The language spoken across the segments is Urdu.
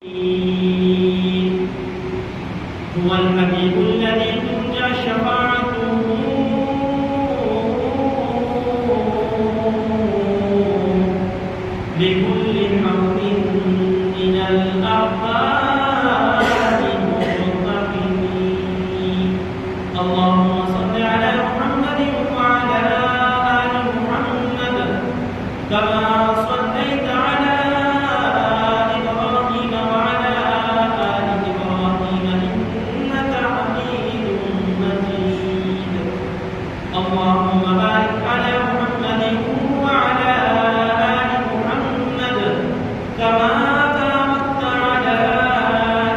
هو الحبيب الذي ترجى شفاعته لكل حول من الأعضاء المنتقمين. اللهم صل على محمد وعلى آل محمد كما صليت على إبراهيم وعلى آل إبراهيم إنك حميد مجيد. اللهم بارك على محمد وعلى آل محمد كما باركت على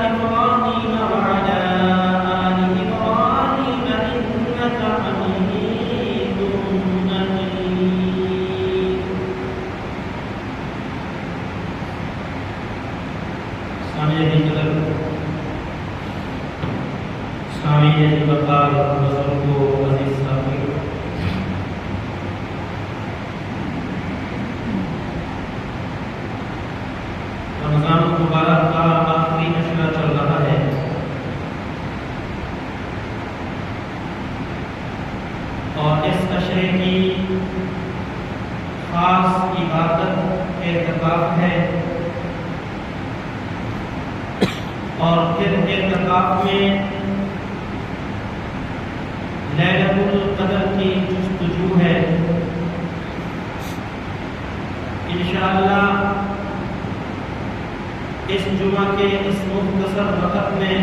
إبراهيم وعلى آل إبراهيم إنك حميد مجيد. سامعین وقار بزرگوں عزیز ساتھیوں، رمضان المبارک کا آخری عشرہ چل رہا ہے اور اس عشرے کی خاص عبادت اعتکاف ہے، اور پھر اعتکاف میں لیلۃ القدر کی جستجو ہے۔ انشاءاللہ اس جمعہ کے اس مختصر وقت میں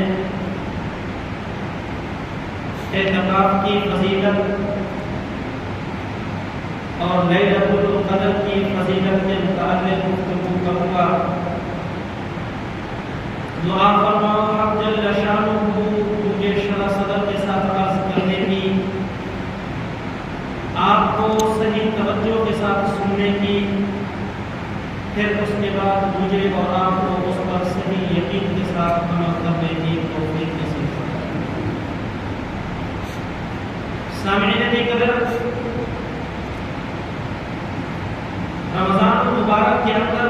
اعتکاف کی فضیلت اور لیلۃ القدر کی فضیلت کے متعلق گفتگو کروں گا۔ دعا فرماؤ حق جل شانہ مجھے شرح صدر کے ساتھ عرض کرنے کی، آپ کو صحیح توجہ کے ساتھ سننے کی، پھر اس کے بعد مجھے اور آپ کو اس پر صحیح یقین کے ساتھ عمل کرنے کی توفیق نصیب فرمائے۔ سامعین قدر، رمضان المبارک کے اندر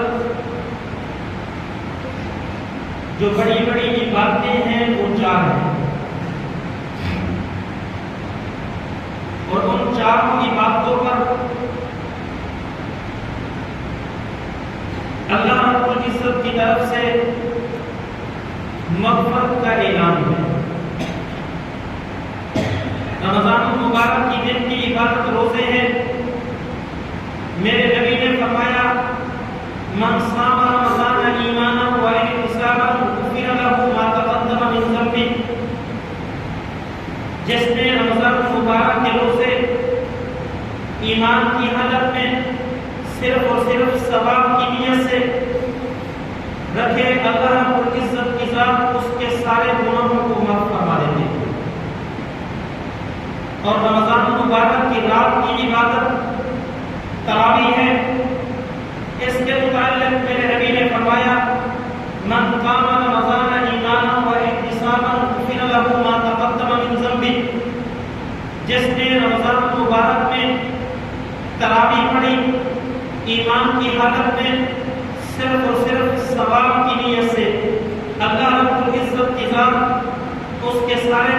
جو بڑی بڑی عبادتیں ہیں وہ 4 ہیں، اور ان 4 عبادتوں پر اللہ رب العزت کی طرف سے مغفرت کا اعلان ہے۔ رمضان المبارک کی دن کی عبادت روزے ہیں۔ میرے نبی نے فرمایا من صام رمضان ایمانا واحتسابا غفر له ما تقدم من ذنبه، جس نے رمضان المبارک کے روزے ایمان کی حالت میں صرف اور صرف ثواب کی نیت سے رکھے، اللہ رب العزت کی ذات اس کے سارے گناہوں کو معاف فرما دیتے ہیں۔ اور رمضان المبارک کی رات کی عبادت تراویح ہے۔ اس کے متعلق میرے نبی نے فرمایا من قام رمضان ایمانا واحتسابا غفر له ما تقدم من ذنبه، جس نے رمضان المبارک میں تراویح پڑھی ایمان کی حالت میں صرف اور صرف ثواب کی نیت سے، اللہ رب العزت کی ذات اس کے سارے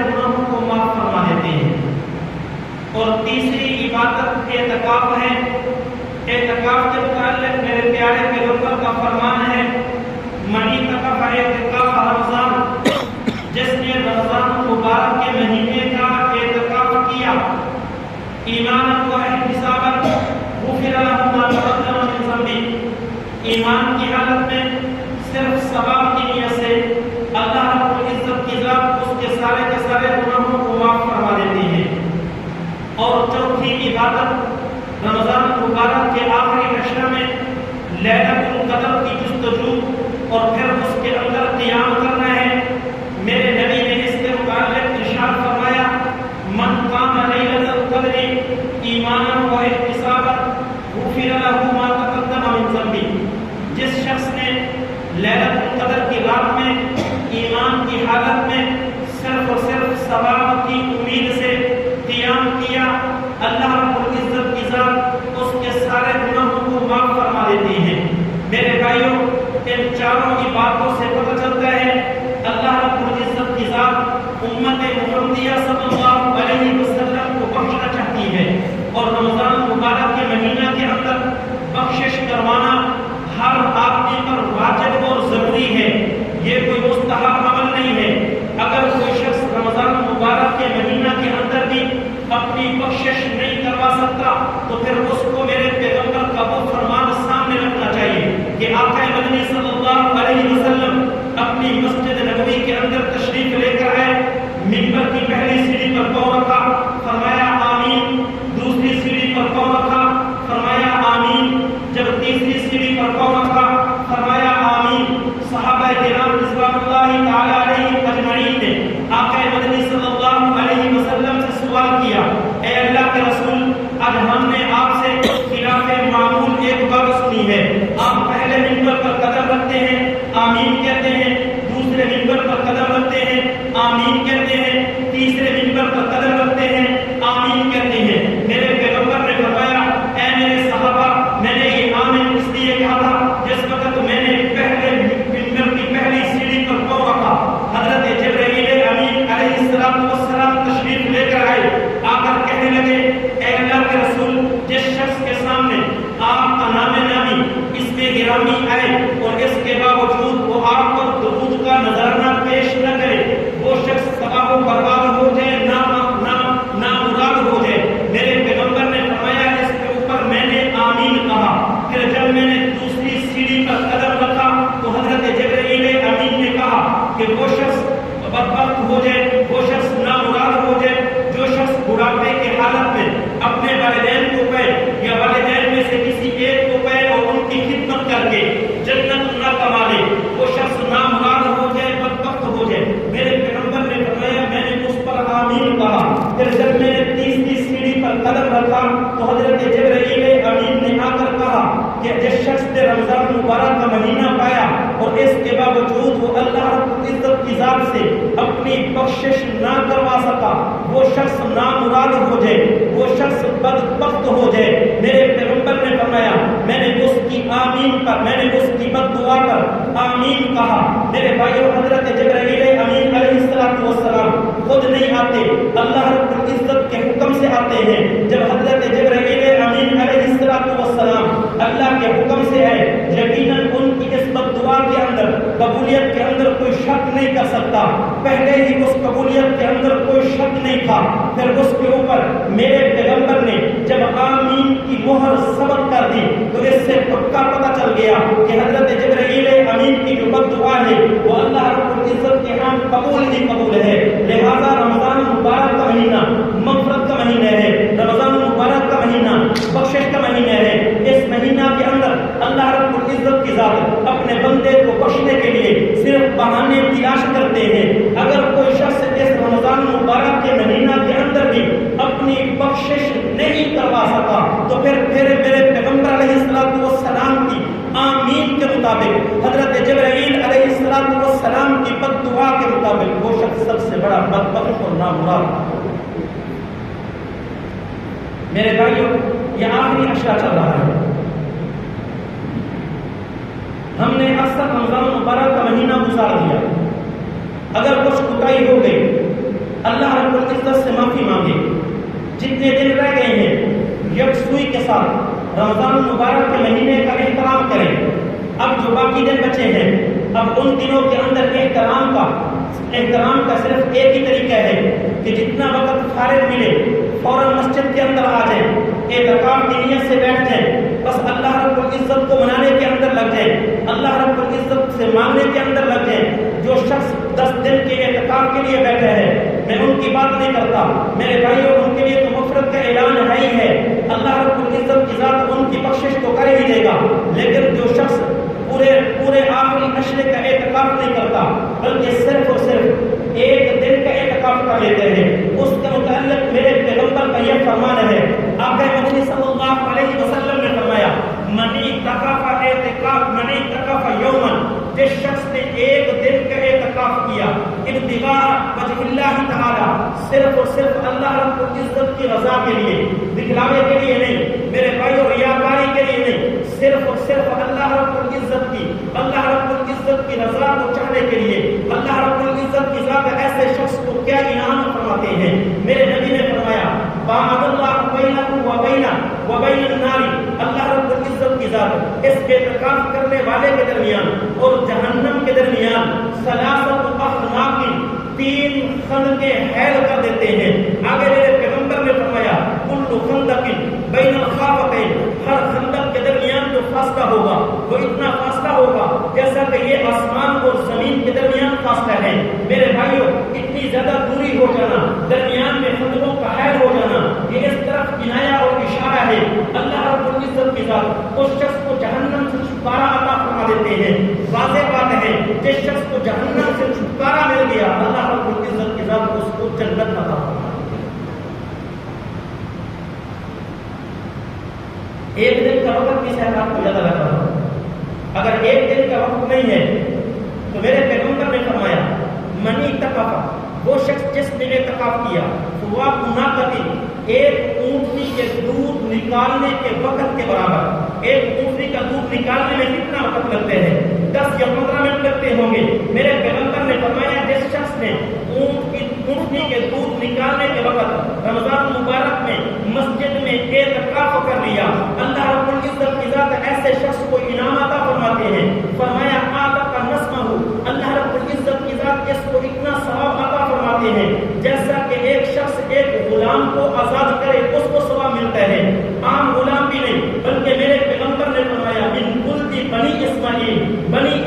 گناہوں کو معاف فرما دیتے ہیں۔ اور تیسری عبادت اعتکاف ہے۔ اعتکاف کے متعلق میرے پیارے پیغمبر کا فرمان ہے من اعتکف اعتکاف رمضان، جس نے رمضان المبارک کے مہینے کا اعتکاف کیا ایمانا واحتسابا غفر له ما تقدم من ذنبه، ایمان کی حالت میں صرف ثواب کی نیت سے اللہ رب العزت کی ذات اس کے سارے گناہوں کو معاف فرما دیتی ہے۔ اور چوتھی عبادت رمضان المبارک کے آخری عشرہ میں لیلۃ القدر کی جستجو اور پھر اس کے اندر قیام کرنا ہے۔ میرے نبی نے اس کے متعلق ارشاد فرمایا من قام لیلۃ القدر ایمانا واحتسابا غفر له ما تقدم من ذنبه، جس شخص نے لیلۃ القدر کی رات میں ایمان کی حالت میں صرف اور صرف ثواب کی امید سے قیام کیا، اللہ رب العزت کی ذات اس کے سارے گناہوں کو معاف فرما دیتی ہے۔ میرے بھائیوں، ان چاروں کی بات باتوں سے پتہ چلتا ہے اللہ رب العزت کی ذات امت محمدیہ صلی اللہ علیہ وسلم کو بخشنا چاہتی ہے، اور رمضان مبارک کے مہینہ کے اندر بخشش کروانا ہر آدمی پر واجب اور ضروری ہے، یہ کوئی مستحب عمل نہیں ہے۔ اگر کوئی شخص رمضان مبارک کے مہینہ کے اندر بھی اپنی بخشش نہیں کروا سکتا تو پھر اس کو میرے پیغمبر کا وہ فرمان سامنے رکھنا چاہیے کہ آقا مدنی صلی اللہ علیہ وسلم اپنی مسجد نبوی کے اندر تشریف لے کر آئے، منبر کی پہلی سیڑھی پر پاؤں رکھا، فرمایا آمین، دوسری سیڑھی پر پاؤں رکھا، فرمایا آمین، جب تیسری سیڑھی پر پاؤں رکھا فرمایا آمین۔ صحابہ کرام رضوان اللہ تعالی علیہم اجمعین نے آقا مدنی صلی اللہ علیہ وسلم سے سوال کیا، اے اللہ کے رسول، آج ہم نے آپ سے خلاف معمول ایک بات سنی ہے، آپ پہلے منبر پر قدم رکھتے ہیں آمین کہتے ہیں، دوسرے منبر پر قدم رکھتے ہیں آمین کہتے ہیں، تیسرے منبر پر قدم رکھتے ہیں آمین کہتے ہیں۔ میرے پیغمبر نے فرمایا، اے میرے صحابہ، میں نے یہ آمین اس لیے کہا تھا جس وقت میں نے پہلے منبر کی پہلی سیڑھی پر پاؤں رکھا، حضرت جبرائیل امین علیہ السلام تشریف لے کر آئے، آ کر کہنے لگے، اے اللہ کے رسول، جس شخص کے سامنے آپ کا نام نامی اس میں گرامی آئے اور اس کے باوجود وہ آپ پر درود کا نذرانہ پیش نہ کرے، وہ شخص تباہ و برباد ہو جائے، نامراد ہو جائے۔ میرے پیغمبر نے فرمایا، اس کے اوپر میں نے آمین کہا۔ پھر جب میں نے دوسری سیڑھی پر قدم رکھا تو حضرت جبرائیل امین نے کہا کہ وہ شخص بدبخت ہو جائے، وہ شخص نامراد ہو جائے جو شخص بڑھاپے کے حالت میں اپنے والدین کو پائے یا والدین میں سے کسی ایک کو پائے اور ان کی خدمت کر کے جنت نہ کما لے، وہ شخص نامراد ہو جائے، بدبخت ہو جائے۔ میرے پیغمبر نے فرمایا، میں نے اس پر آمین کہا۔ پھر جب میں نے تیسری سیڑھی پر قدم رکھا تو حضرت جبرائیل امین نے آ کر کہا کہ جس شخص نے رمضان مبارک کا مہینہ پایا اور اس کے باوجود وہ اللہ رب العزت کی ذات سے اپنی بخشش نہ کروا سکا، وہ شخص نامراد ہو جائے، وہ شخص بدبخت ہو جائے۔ میرے پیغمبر نے فرمایا، میں نے اس کی آمین پر، میں نے اس کی بد دعا پر آمین کہا۔ میرے بھائیو، حضرت جبرائیل امین علیہ السلام خود نہیں آتے، اللہ رب العزت کے حکم سے آتے ہیں۔ جب حضرت جبرائیل امین علیہ السلام اللہ کے حکم سے ہے، یقیناً ان کی اس بد دعا کے اندر قبولیت کے اندر کوئی شک نہیں کر سکتا، پہلے ہی اس قبولیت کے اندر کوئی شک نہیں تھا۔ پھر اس کے اوپر میرے پیغمبر نے جب آمین کی مہر ثبت کر دی تو اس سے پکا پتہ چل گیا کہ حضرت جبرائیل امین کی جو بد دعا ہے وہ اللہ رب العزت کے ہاں قبول ہی قبول ہے۔ لہذا رمضان مبارک کا مہینہ مغفرت کا مہینہ ہے، رمضان مبارک کا مہینہ بخشش کا مہینہ ہے۔ اس مہینہ کے اندر اللہ رب العزت کی ذات اپنے بندے کو بخشنے کے لیے صرف بہانے تلاش کرتے ہیں۔ اگر کوئی شخص اس رمضان مبارک کے مہینہ کے اندر بھی اپنی بخشش نہیں کروا سکا تو پھر میرے پیغمبر علیہ السلام کی آمین کے مطابق، حضرت جبرائیل علیہ السلام کی بد دعا کے مطابق وہ شخص سب سے بڑا بدبخت اور نامراد۔ میرے بھائیوں، یہ آخری اشرا چل رہا ہے، ہم نے اکثر رمضان مبارک کا مہینہ گزار دیا، اگر کچھ کوتاہی ہو گئی اللہ رب العزت سے معافی مانگے، جتنے دن رہ گئے ہیں یکسوئی کے ساتھ رمضان مبارک کے مہینے کا احترام کریں۔ اب جو باقی دن بچے ہیں، اب ان دنوں کے اندر احترام کا صرف ایک ہی طریقہ ہے کہ جتنا وقت فارغ ملے فوراً مسجد کے اندر آ جائیں، اعتکاف کی نیت سے بیٹھ جائیں، بس اللہ رب العزت کو منانے کے اندر لگ جائیں، اللہ رب العزت سے مانگنے کے اندر لگ جائیں۔ جو شخص 10 دن کے اعتکاف کے لیے بیٹھے ہیں، میں ان کی بات نہیں کرتا، میرے بھائیوں، ان کے لیے تو مغفرت کا اعلان ہے ہی ہے، اللہ رب العزت کی ذات ان کی بخشش تو کر ہی دے گا۔ لیکن جو شخص پورے آخری عشرے کا اعتکاف نہیں کرتا بلکہ صرف اور صرف ایک دن کا اعتکاف کر لیتے ہیں، اس کے متعلق میرے پیغمبر کا یہ فرمان ہے، آقا مدنی صلی اللہ علیہ وسلم نے فرمایا، من اعتکف یوما، جس شخص نے ایک دن کا اعتکاف کیا ابتغاء وجہ اللہ تعالی، صرف اور صرف اللہ رب العزت کی رضا کے لیے، دکھلاوے کے لیے نہیں، میرے بھائیوں ریاکاری کے لیے نہیں، صرف اور صرف اللہ رب العزت کی رضا کو چاہنے کے لیے اللہ رب العزت کی ذات ایسے شخص کو کیا انعام فرماتے ہیں. میرے نبی نے فرمایا باعد اللہ بینہ و بین النار، اللہ رب العزت کی ذات اس اعتکاف کرنے والے کے درمیان اور جہنم کے درمیان ثلاثۃ اخناق، 3 خندقیں حائل کر دیتے ہیں. آگے میرے پیغمبر نے فرمایا کل خندق بین الخافتین، ہر خندق کے درمیان جو فاصلہ ہوگا وہ اتنا فاصلہ ہوگا جیسا کہ یہ آسمان اور زمین کے درمیان فاصلہ ہے. میرے بھائیوں، اتنی زیادہ دوری ہو جانا، درمیان میں خندقوں کا حائل ہو جانا، یہ اس طرف کنایا اور اشارہ ہے اللہ رب العزت کی ذات اس شخص کو جہنم سے چھٹکارا عطا فرما دیتے ہیں. واضح بات ہے جس شخص کو جہنم سے چھٹکارا مل گیا اللہ رب العزت کی ذات اس کو جنت عطا فرما. ایک دن کا وقت کس ہے آپ کو زیادہ لگ رہا ہے. اگر ایک دن کا وقت نہیں ہے تو میرے پیغمبر نے فرمایا منی اعتکاف، وہ شخص جس نے اعتکاف کیا وہ مناقتی، ایک اونٹنی کے دودھ نکالنے کے وقت کے برابر. ایک اونٹنی کا دودھ نکالنے میں کتنا وقت لگتے ہیں؟ 10 یا 15 منٹ لگتے ہوں گے. میرے پیغمبر نے فرمایا جس شخص نے اونٹنی کے دودھ نکالنے کے وقت رمضان مبارک میں مسجد میں اعتکاف کر لیا، اللہ رب العزت کی ذات ایسے شخص کو انعام عطا فرماتے ہیں. فرمایا آدم کا نسمہ، اللہ رب العزت کی ذات اس کو اتنا ثواب عطا فرماتے ہیں جیسا کہ ایک شخص ایک غلام کو آزاد کرے اس کو ثواب ملتا ہے. عام غلام بھی نہیں بلکہ میرے پیغمبر نے فرمایا من ولد بنی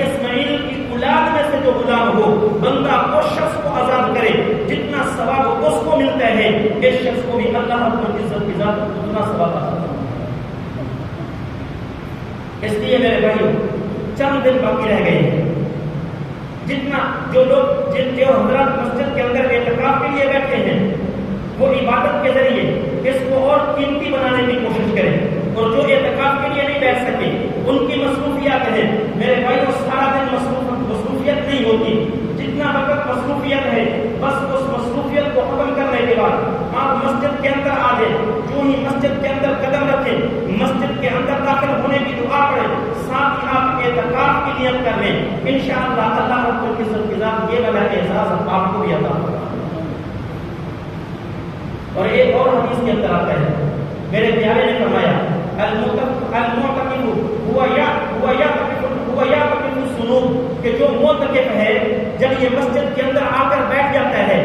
اسماعیل کی اولاد میں سے جو غلام ہو بندہ اس شخص کو آزاد کرے جتنا ثواب اس کو ملتا ہے اس شخص کو بھی اللہ رب العزت کی ذات اتنا ثواب عطا فرماتا ہے. اس لیے میرے بھائیو چند دن باقی رہ گئے ہیں. جتنا جو لوگ جو حضرات مسجد کے اندر اعتکاف کے لیے بیٹھے ہیں وہ عبادت کے ذریعے اس کو اور قیمتی بنانے کی کوشش کریں، اور جو اعتکاف کے لیے نہیں بیٹھ سکے ان کی مصروفیات ہیں. میرے بھائیوں سارا دن مصروفیت نہیں ہوتی، جتنا وقت مصروفیت ہے بس اس مصروفیت کو ختم کرنے کے بعد آپ مسجد کے اندر آ جائیں. جو ہی مسجد کے اندر قدم رکھیں مسجد کے اندر داخل ہونے کی دعا پڑھیں، ساتھ ہی آپ اعتکاف کی نیت کر لیں. انشاءاللہ اللہ رب العزت کی ذات یہ والا احساس آپ کو بھی عطا ہوگا. اور ایک اور حدیث کے اندر آتا ہے میرے پیارے نے فرمایا المعتکف ہوا یعتکف الذنوب، کہ جو معتکف ہے جب یہ مسجد کے اندر آ کر بیٹھ جاتا ہے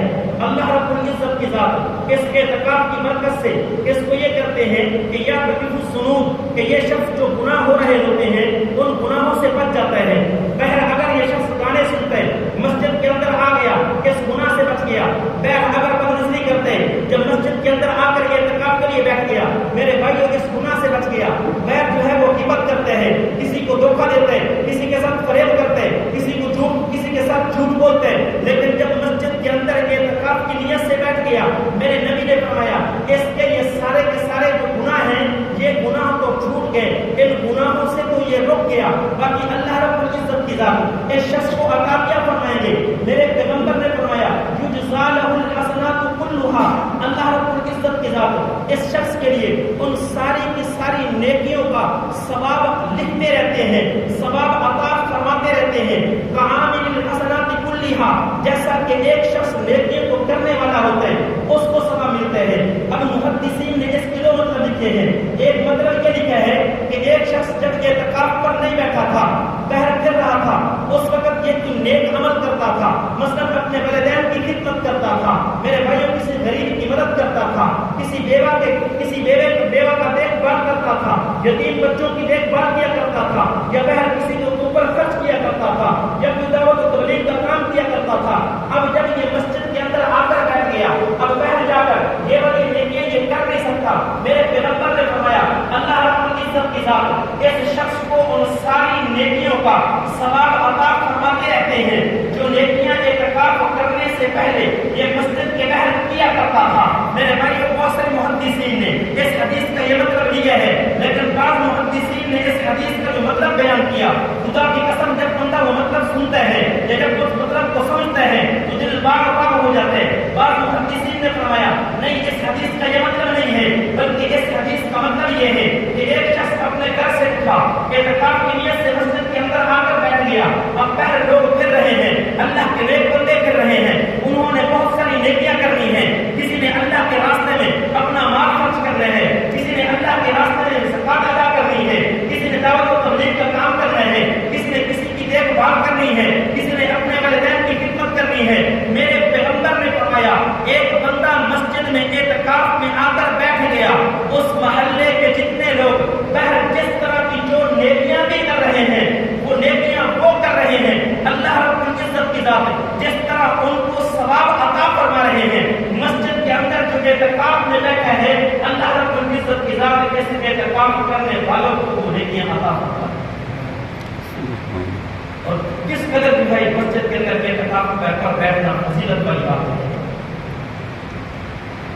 اللہ رب العزت کی ذات اس اعتکاف کی برکت سے اس کو یہ کرتے ہیں کہ یعتکف الذنوب، کہ یہ شخص جو گناہ ہو رہے ہوتے ہیں ان گناہوں سے بچ جاتا ہے. بہر اگر یہ شخص گانے سنتا ہے مسجد کے اندر آ گیا اس گناہ سے بچ گیا. بہر اگر بدنظری کرتے ہیں جب مسجد کے اندر آ کر اعتکاف کے لیے بیٹھ گیا میرے بھائیوں اس گناہ سے بچ گیا. بہر جو ہے وہ غیبت کرتے ہیں، کسی کو دھوکہ دیتے ہیں، کسی کے ساتھ فریب کرتے ہیں، کسی کے ساتھ جھوٹ بولتے ہیں. لیکن جب مسجد کے اندر اعتکاف کی نیت سے بیٹھ گیا میرے نبی نے فرمایا اس کے یہ سارے کے سارے جو گناہ ہیں یہ گناہ تو چھوٹ گئے، ان گناہوں سے تو یہ رک گیا. باقی اللہ رب العزت کی ذات اس شخص کو عطا کیا فرمائیں گے؟ میرے پیغمبر نے فرمایا یجزا لہ الحسنات کلھا، اللہ رب العزت کی ذات اس شخص کے لیے ان ساری کی ساری نیکیوں کا ثواب لکھتے رہتے ہیں، ثواب عطا فرماتے رہتے ہیں. کعامل الحسنات کلھا، جیسا کہ ایک شخص نیکیوں کو کرنے والا ہوتا ہے اس کو ثواب ملتے ہیں. اب محدثین نے اس کے دو مطلب لکھے ہیں. ایک مطلب یہ لکھا ہے کہ ایک شخص جب اعتکاف پر نہیں بیٹھا تھا بہر پھر رہا تھا اس وقت یہ کوئی نیک عمل کرتا تھا، مثلا اپنے والدین کی خدمت کرتا تھا، میرے بھائیوں کسی غریب کی مدد کرتا تھا، کسی بیوہ کا دیکھ بھال کرتا تھا، یتیم بچوں کی دیکھ بھال کیا کرتا تھا، یا بہر کسی کے اوپر خرچ کیا کرتا تھا، یا کوئی دعوت و تبلیغ کا کام کیا کرتا تھا. اب جب یہ مسجد کے اندر آ کر بیٹھ گیا اب بہر جا کر یہ والی نیکیاں یہ کر نہیں سکتا. میرے پیغمبر نے فرمایا اللہ رب العزت کی ذات اس شخص کو ان ساری نیکیوں کا ثواب عطا فرماتے رہتے ہیں جو نیکیاں اعتکاف کرنے سے پہلے یہ مسجد کے باہر کیا کرتا تھا. میرے بھائی بہت سے محدثین نے اس حدیث کا یہ مطلب لیا ہے، لیکن بعض محدثین نے اس حدیث کا جو مطلب بیان کیا خدا کی قسم جب بندہ وہ مطلب سنتا ہے یا جب اس مطلب کو سمجھتا ہے تو دل باغ ہو جاتے ہیں. بعض محدثین نے فرمایا نہیں اس حدیث کا یہ مطلب نہیں ہے بلکہ اس حدیث کا مطلب یہ ہے کہ ایک شخص اپنے گھر سے اٹھا، اعتکاف کی نیت سے مسجد کے اندر آ کر بیٹھ گیا. اب پہلے لوگ پھر رہے ہیں، اللہ کے نیک بندے پھر رہے ہیں، انہوں نے بہت ساری نیکیاں کرنی ہیں. کسی نے اللہ کے راستے میں اپنا مال خرچ کرنا ہے، کسی نے اللہ کے راستے میں زکات ادا کرنی ہے، کسی نے دعوت و تبلیغ کا کام کرنا ہے، کسی نے کسی کی دیکھ بھال کرنی ہے، کسی نے اپنے والدین کی خدمت کرنی ہے. میرے پیغمبر نے فرمایا ایک بندہ مسجد میں اعتکاف میں آ کر بیٹھ گیا، اس محلے کے جتنے لوگ بہر جس طرح کی جو نیکیاں بھی کر رہے ہیں وہ نیکیاں وہ کر رہے ہیں، اللہ رب العزت کی ذات جس طرح ان کو ثواب عطا فرما رہے ہیں. مسجد کے اندر جو اعتکاف میں بیٹھا ہے اللہ رب العزت کی ذات اس اعتکاف کرنے والوں کو وہ نیکیاں عطا فرما رہے ہیں. اور کس قدر بھی بھائی مسجد کے اندر اعتکاف پر بیٹھنا فضیلت والی بات ہے.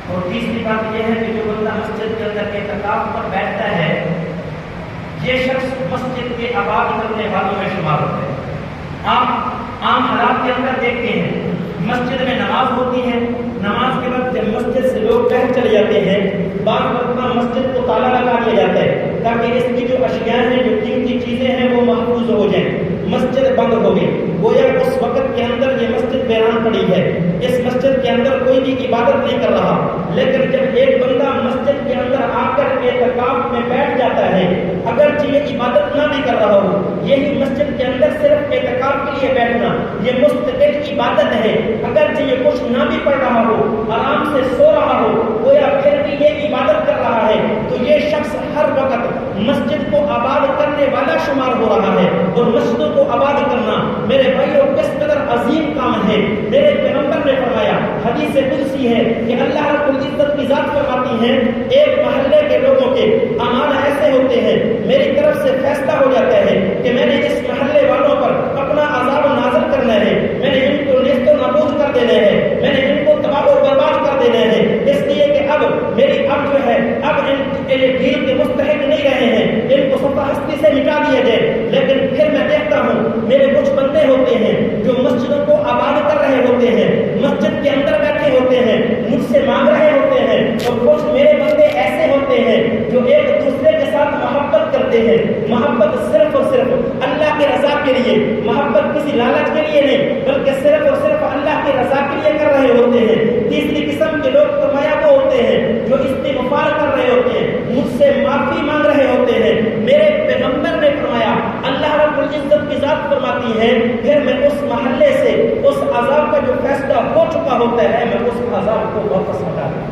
اور تیسری بات یہ ہے کہ جو بندہ مسجد کے اندر اعتکاف پر بیٹھتا ہے یہ شخص مسجد کے آباد کرنے والوں میں شمار ہوتا ہے. آپ عام حالات کے اندر دیکھتے ہیں مسجد میں نماز ہوتی ہے، نماز کے بعد جب مسجد سے لوگ باہر چلے جاتے ہیں بعض وقت مسجد کو تالا لگا دیا جاتا ہے تاکہ اس کی جو اشیاء ہیں جو قیمتی چیزیں ہیں وہ محفوظ ہو جائیں. مسجد بند ہو گئی، گویا اس وقت کے اندر یہ مسجد ویران پڑی ہے، اس مسجد کے اندر کوئی بھی عبادت نہیں کر رہا. لیکن جب ایک بندہ مسجد کے اندر آ کر اعتکاف میں بیٹھ جاتا ہے اگرچہ یہ عبادت نہ بھی کر رہا ہو، یہی مسجد کے اندر صرف اعتکاف کے لیے بیٹھنا یہ مستقل عبادت ہے، اگرچہ یہ کچھ نہ بھی پڑھ رہا ہو، آرام سے سو رہا ہو، گویا پھر بھی یہ عبادت کر رہا ہے، تو یہ شخص ہر وقت مسجد کو آباد کرنے والا شمار ہو رہا ہے. اور مسجدوں کو آباد کرنا میرے بھائیوں کس قدر عظیم کام ہے. میرے پیغمبر نے فرمایا حدیث قدسی ہے کہ اللہ رب العزت کی ذات فرماتی ہے ایک محلے کے لوگوں کے اعمال ایسے ہوتے ہیں میری طرف سے فیصلہ ہو جاتا ہے کہ میں نے اس محلے والوں پر اپنا عذاب نازل کرنا ہے، میں نے ان کو نیست و نابود کر دینا ہے، میں نے ان کو تباہ و برباد کر دینا ہے، اس لیے کہ اب میری اب جو ہے اب ان ڈھیل کے مستحق نہیں رہے ہیں، ان کو صفحہ ہستی سے مٹا دیا جائے. لیکن پھر میں دیکھتا ہوں میرے کچھ بندے ہوتے ہیں جو مسجدوں کو آباد کر رہے ہوتے ہیں، مسجد کے اندر بیٹھے ہوتے ہیں، مجھ سے مانگ رہے ہوتے ہیں، اور کچھ میرے بندے ایسے ہوتے ہیں جو ایک دوسرے کے ساتھ محبت کرتے ہیں. محبت صرف اور صرف اللہ کی رضا کے لیے، محبت کسی لالچ کے لیے نہیں بلکہ صرف اور صرف اللہ کی رضا کے لیے کر رہے ہوتے ہیں. تیسری قسم کے لوگ فرمایا وہ ہوتے ہیں جو استغفار کر رہے ہوتے ہیں، مجھ سے معافی مانگ رہے ہوتے ہیں. میرے پیغمبر نے فرمایا اللہ رب العزت کی ذات فرماتی ہے پھر میں اس محلے سے اس عذاب کا جو فیصلہ ہو چکا ہوتا ہے میں اس عذاب کو واپس ہٹا دوں.